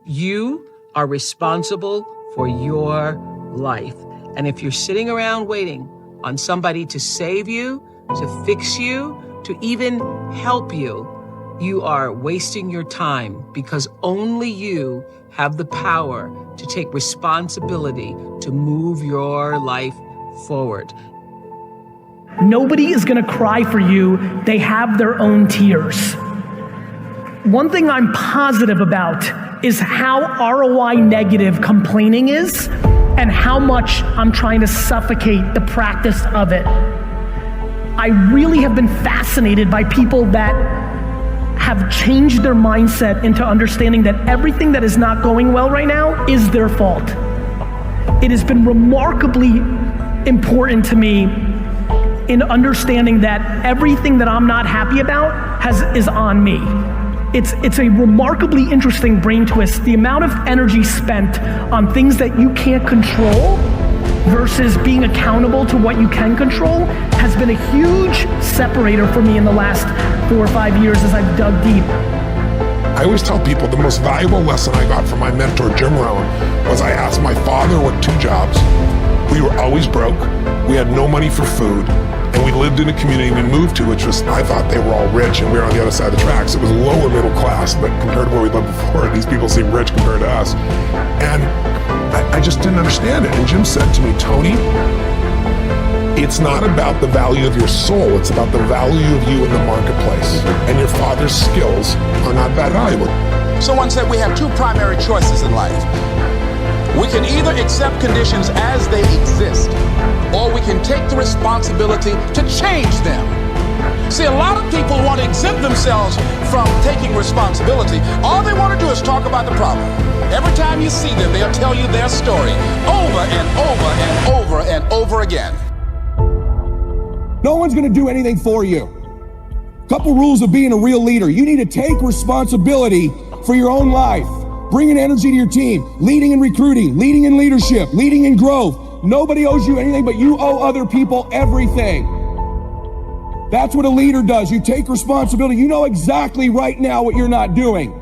You are responsible for your life. And if you're sitting around waiting on somebody to save you, to fix you, to even help you, you are wasting your time, because only you have the power to take responsibility to move your life forward. Nobody is gonna cry for you. They have their own tears. One thing I'm positive about is how ROI negative complaining is and how much I'm trying to suffocate the practice of it. I really have been fascinated by people that have changed their mindset into understanding that everything that is not going well right now is their fault. It has been remarkably important to me in understanding that everything that I'm not happy about is on me. It's a remarkably interesting brain twist. The amount of energy spent on things that you can't control versus being accountable to what you can control has been a huge separator for me in the last 4 or 5 years as I've dug deep. I always tell people the most valuable lesson I got from my mentor, Jim Rohn, was I asked my father what 2 jobs. We were always broke. We had no money for food. And we lived in a community we moved to, which was, I thought they were all rich and we were on the other side of the tracks. It was lower middle class, but compared to where we lived before, these people seem rich compared to us. And I just didn't understand it. And Jim said to me, Tony, it's not about the value of your soul, it's about the value of you in the marketplace. And your father's skills are not that valuable. Someone said we have 2 primary choices in life. We can either accept conditions as they exist, or we can take the responsibility to change them. See, a lot of people want to exempt themselves from taking responsibility. All they want to do is talk about the problem. Every time you see them, they'll tell you their story over and over and over and over again. No one's going to do anything for you. Couple rules of being a real leader. You need to take responsibility for your own life. Bringing energy to your team, leading in recruiting, leading in leadership, leading in growth. Nobody owes you anything, but you owe other people everything. That's what a leader does. You take responsibility. You know exactly right now what you're not doing.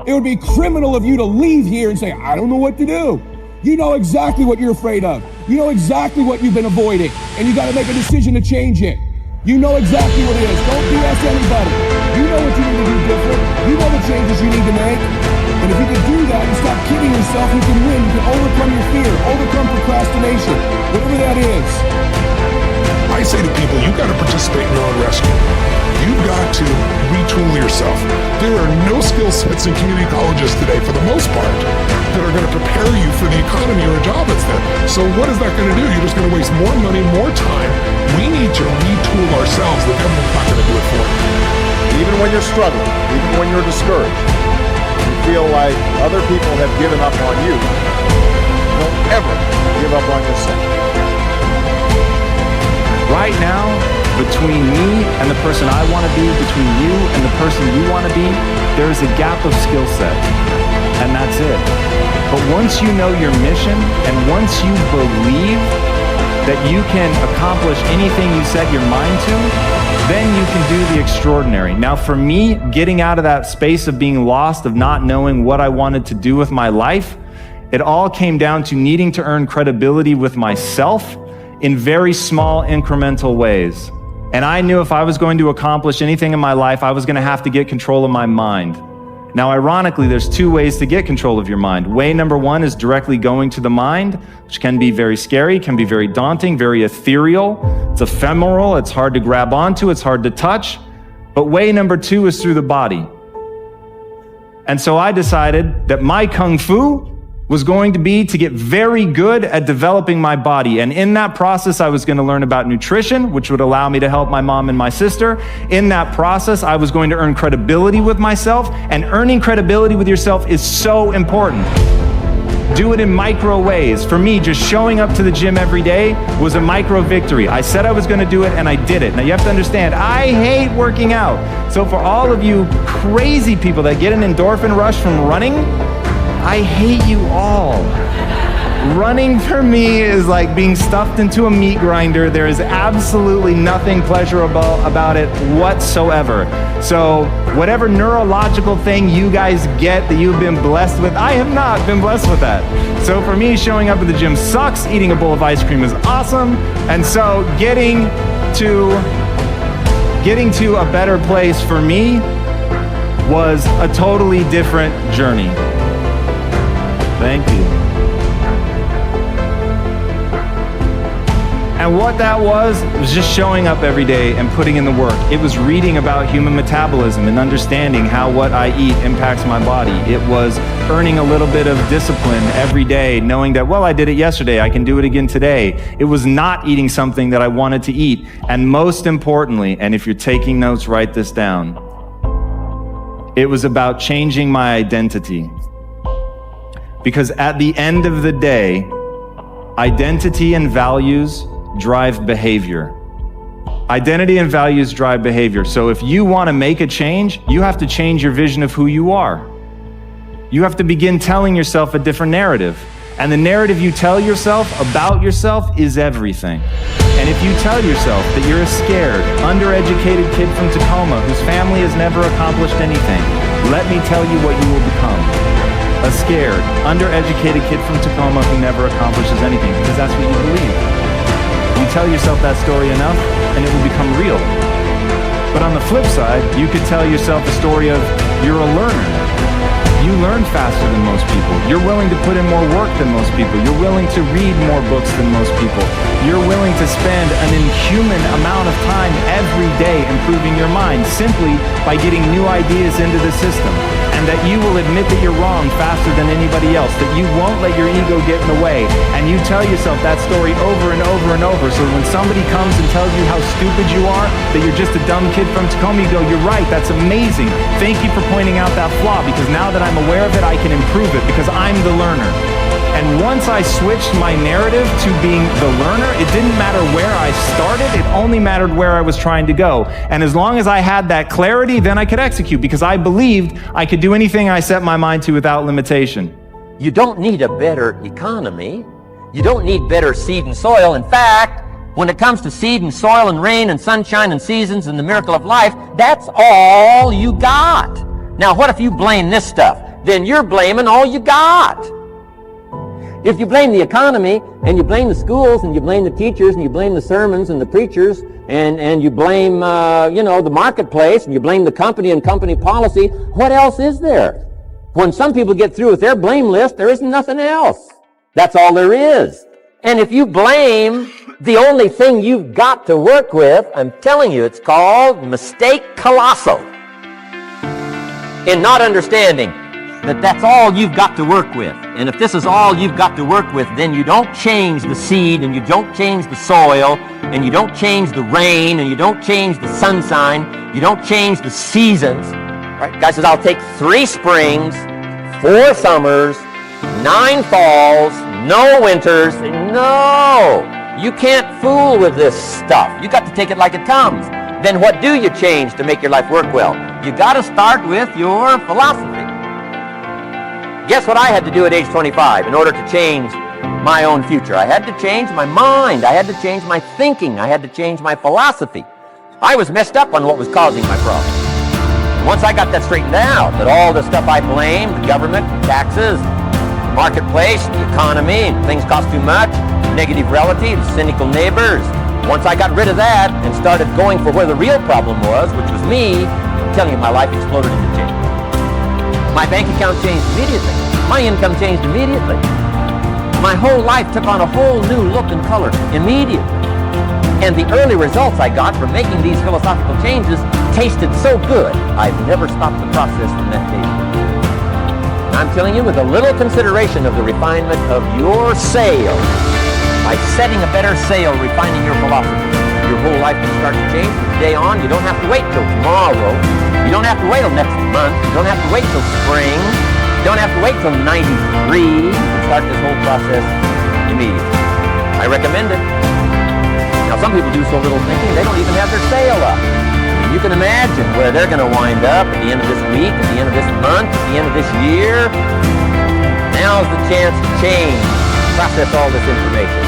It would be criminal of you to leave here and say, I don't know what to do. You know exactly what you're afraid of. You know exactly what you've been avoiding, and you got to make a decision to change it. You know exactly what it is. Don't BS anybody. You know what you need to do different. You know the changes you need to make. And if you can do that and stop kidding yourself, you can win. You can overcome your fear, overcome procrastination, whatever that is. I say to people, you've got to participate in your own rescue. You've got to retool yourself. There are no skill sets in community colleges today, for the most part, that are going to prepare you for the economy or a job that's there. So what is that going to do? You're just going to waste more money, more time. We need to retool ourselves. The government's not going to do it for you. Even when you're struggling, even when you're discouraged, you feel like other people have given up on you, don't ever give up on yourself. Right now, between me and the person I want to be, between you and the person you want to be, there is a gap of skill set, and that's it. But once you know your mission, and once you believe that you can accomplish anything you set your mind to, then you can do the extraordinary. Now for me, getting out of that space of being lost, of not knowing what I wanted to do with my life, it all came down to needing to earn credibility with myself in very small incremental ways. And I knew if I was going to accomplish anything in my life, I was going to have to get control of my mind. Now, ironically, there's 2 ways to get control of your mind. Way number 1 is directly going to the mind, which can be very scary, can be very daunting, very ethereal. It's ephemeral, it's hard to grab onto, it's hard to touch. But way number 2 is through the body. And so I decided that my kung fu was going to be to get very good at developing my body. And in that process, I was going to learn about nutrition, which would allow me to help my mom and my sister. In that process, I was going to earn credibility with myself, and earning credibility with yourself is so important. Do it in micro ways. For me, just showing up to the gym every day was a micro victory. I said I was going to do it, and I did it. Now you have to understand, I hate working out. So for all of you crazy people that get an endorphin rush from running, I hate you all. Running for me is like being stuffed into a meat grinder. There is absolutely nothing pleasurable about it whatsoever. So whatever neurological thing you guys get that you've been blessed with, I have not been blessed with that. So for me, showing up at the gym sucks. Eating a bowl of ice cream is awesome. And so getting to a better place for me was a totally different journey. Thank you. And what that was just showing up every day and putting in the work. It was reading about human metabolism and understanding how what I eat impacts my body. It was earning a little bit of discipline every day, knowing that, well, I did it yesterday, I can do it again today. It was not eating something that I wanted to eat. And most importantly, and if you're taking notes, write this down, it was about changing my identity. Because at the end of the day, identity and values drive behavior. Identity and values drive behavior. So if you want to make a change, you have to change your vision of who you are. You have to begin telling yourself a different narrative. And the narrative you tell yourself about yourself is everything. And if you tell yourself that you're a scared, undereducated kid from Tacoma whose family has never accomplished anything, let me tell you what you will become. A scared, undereducated kid from Tacoma who never accomplishes anything, because that's what you believe. You tell yourself that story enough, and it will become real. But on the flip side, you could tell yourself a story of you're a learner. You learn faster than most people. You're willing to put in more work than most people. You're willing to read more books than most people. You're willing to spend an inhuman amount of time every day improving your mind simply by getting new ideas into the system. And that you will admit that you're wrong faster than anybody else, that you won't let your ego get in the way. And you tell yourself that story over and over and over. So when somebody comes and tells you how stupid you are, that you're just a dumb kid from Tacoma, you go, you're right, that's amazing. Thank you for pointing out that flaw, because now that I'm aware of it, I can improve it, because I'm the learner. And once I switched my narrative to being the learner, it didn't matter where I started, it only mattered where I was trying to go. And as long as I had that clarity, then I could execute, because I believed I could do anything I set my mind to without limitation. You don't need a better economy. You don't need better seed and soil. In fact, when it comes to seed and soil and rain and sunshine and seasons and the miracle of life, that's all you got. Now, what if you blame this stuff? Then you're blaming all you got. If you blame the economy, and you blame the schools, and you blame the teachers, and you blame the sermons and the preachers, and you blame, the marketplace, and you blame the company and company policy, what else is there? When some people get through with their blame list, there isn't nothing else. That's all there is. And if you blame the only thing you've got to work with, I'm telling you, it's called mistake colossal. In not understanding that that's all you've got to work with. And if this is all you've got to work with, then you don't change the seed, and you don't change the soil, and you don't change the rain, and you don't change the sunshine, you don't change the seasons. Right? Guy says, I'll take 3 springs, 4 summers, 9 falls, no winters. No! You can't fool with this stuff. You got to take it like it comes. Then what do you change to make your life work well? You got to start with your philosophy. Guess what I had to do at age 25 in order to change my own future? I had to change my mind. I had to change my thinking. I had to change my philosophy. I was messed up on what was causing my problem. And once I got that straightened out, that all the stuff I blamed, the government, taxes, the marketplace, the economy, things cost too much, negative relatives, cynical neighbors, once I got rid of that and started going for where the real problem was, which was me, I'm telling you, my life exploded into change. My bank account changed immediately. My income changed immediately. My whole life took on a whole new look and color immediately. And the early results I got from making these philosophical changes tasted so good, I've never stopped the process from that day. I'm telling you, with a little consideration of the refinement of your sail, by setting a better sail, refining your philosophy, your whole life can start to change from the day on. You don't have to wait till tomorrow. You don't have to wait till next month. You don't have to wait till spring. You don't have to wait till 93 to start this whole process immediately. I recommend it. Now, some people do so little thinking, they don't even have their sail up. You can imagine where they're going to wind up at the end of this week, at the end of this month, at the end of this year. Now's the chance to change. process all this information.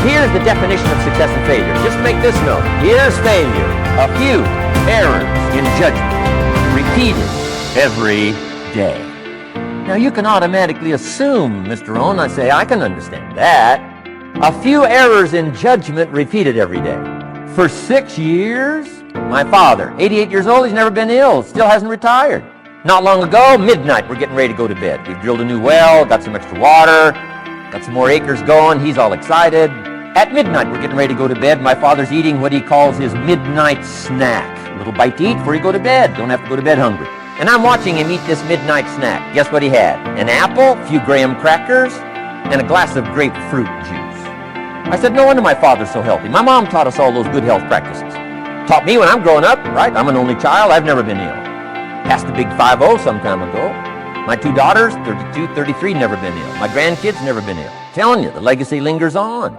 Here's the definition of success and failure. Just make this note. Here's failure. A few errors in judgment, repeated every day. Now you can automatically assume, Mr. Rohn, I say, I can understand that. A few errors in judgment repeated every day. For 6 years, my father, 88 years old, he's never been ill, still hasn't retired. Not long ago, midnight, we're getting ready to go to bed. We've drilled a new well, got some extra water, got some more acres going, he's all excited. At midnight, we're getting ready to go to bed. My father's eating what he calls his midnight snack. A little bite to eat before you go to bed. Don't have to go to bed hungry. And I'm watching him eat this midnight snack. Guess what he had? An apple, a few graham crackers, and a glass of grapefruit juice. I said, no wonder my father's so healthy. My mom taught us all those good health practices. Taught me when I'm growing up, right? I'm an only child. I've never been ill. Passed the big 5-0 some time ago. My 2 daughters, 32, 33, never been ill. My grandkids, never been ill. Telling you, the legacy lingers on.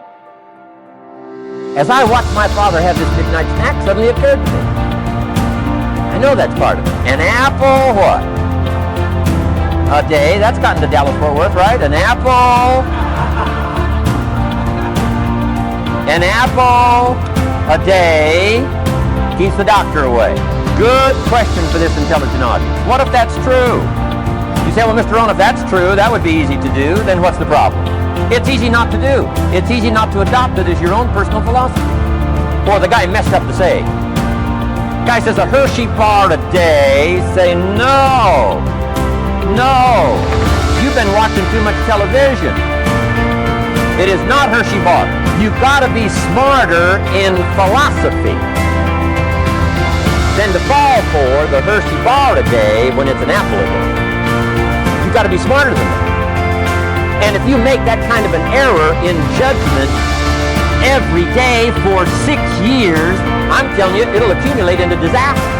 As I watched my father have this midnight snack, suddenly it occurred to me. I know that's part of it. An apple, what? A day. That's gotten to Dallas-Fort Worth, right? An apple. An apple a day keeps the doctor away. Good question for this intelligent audience. What if that's true? You say, well, Mr. Rohn, if that's true, that would be easy to do. Then what's the problem? It's easy not to do. It's easy not to adopt it as your own personal philosophy. Or the guy messed up the saying. Guy says a Hershey bar a day. Say, no. No. You've been watching too much television. It is not Hershey bar. You've got to be smarter in philosophy than to fall for the Hershey bar a day when it's an apple a day. You've got to be smarter than that. And if you make that kind of an error in judgment every day for 6 years, I'm telling you, it'll accumulate into disaster.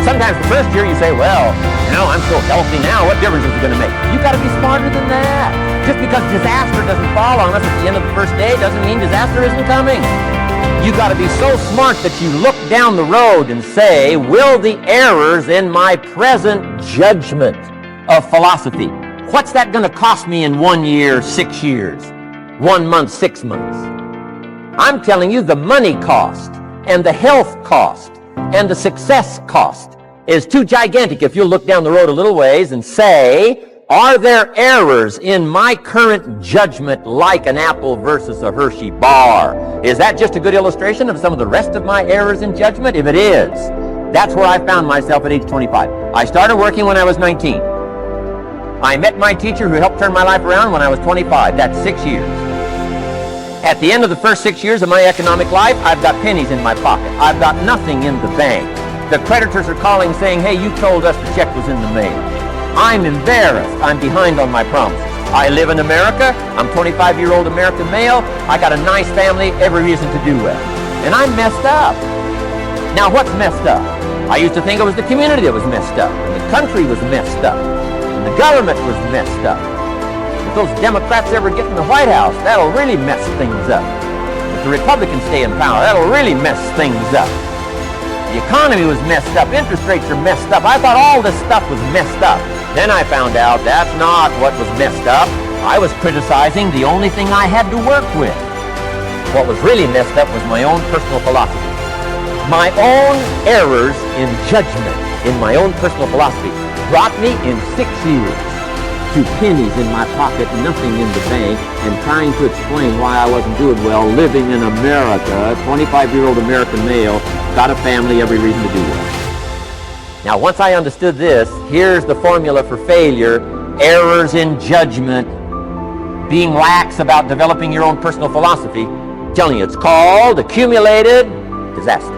Sometimes the first year you say, well, I'm so healthy now, what difference is it going to make? You've got to be smarter than that. Just because disaster doesn't fall on us at the end of the first day doesn't mean disaster isn't coming. You've got to be so smart that you look down the road and say, will the errors in my present judgment of philosophy, what's that going to cost me in 1 year, 6 years, 1 month, 6 months? I'm telling you, the money cost and the health cost and the success cost is too gigantic if you look down the road a little ways and say, are there errors in my current judgment like an apple versus a Hershey bar? Is that just a good illustration of some of the rest of my errors in judgment? If it is, that's where I found myself at age 25. I started working when I was 19. I met my teacher who helped turn my life around when I was 25. That's 6 years. At the end of the first 6 years of my economic life, I've got pennies in my pocket. I've got nothing in the bank. The creditors are calling saying, hey, you told us the check was in the mail. I'm embarrassed. I'm behind on my promises. I live in America. I'm 25-year-old American male. I got a nice family, every reason to do well. And I'm messed up. Now, what's messed up? I used to think it was the community that was messed up. And the country was messed up. And the government was messed up. If those Democrats ever get in the White House, that'll really mess things up. If the Republicans stay in power, that'll really mess things up. The economy was messed up. Interest rates are messed up. I thought all this stuff was messed up. Then I found out that's not what was messed up. I was criticizing the only thing I had to work with. What was really messed up was my own personal philosophy. My own errors in judgment in my own personal philosophy brought me in 6 years to pennies in my pocket, nothing in the bank, and trying to explain why I wasn't doing well living in America, 25-year-old American male, got a family, every reason to do well. Now, once I understood this, here's the formula for failure: errors in judgment, being lax about developing your own personal philosophy. I'm telling you, it's called accumulated disaster.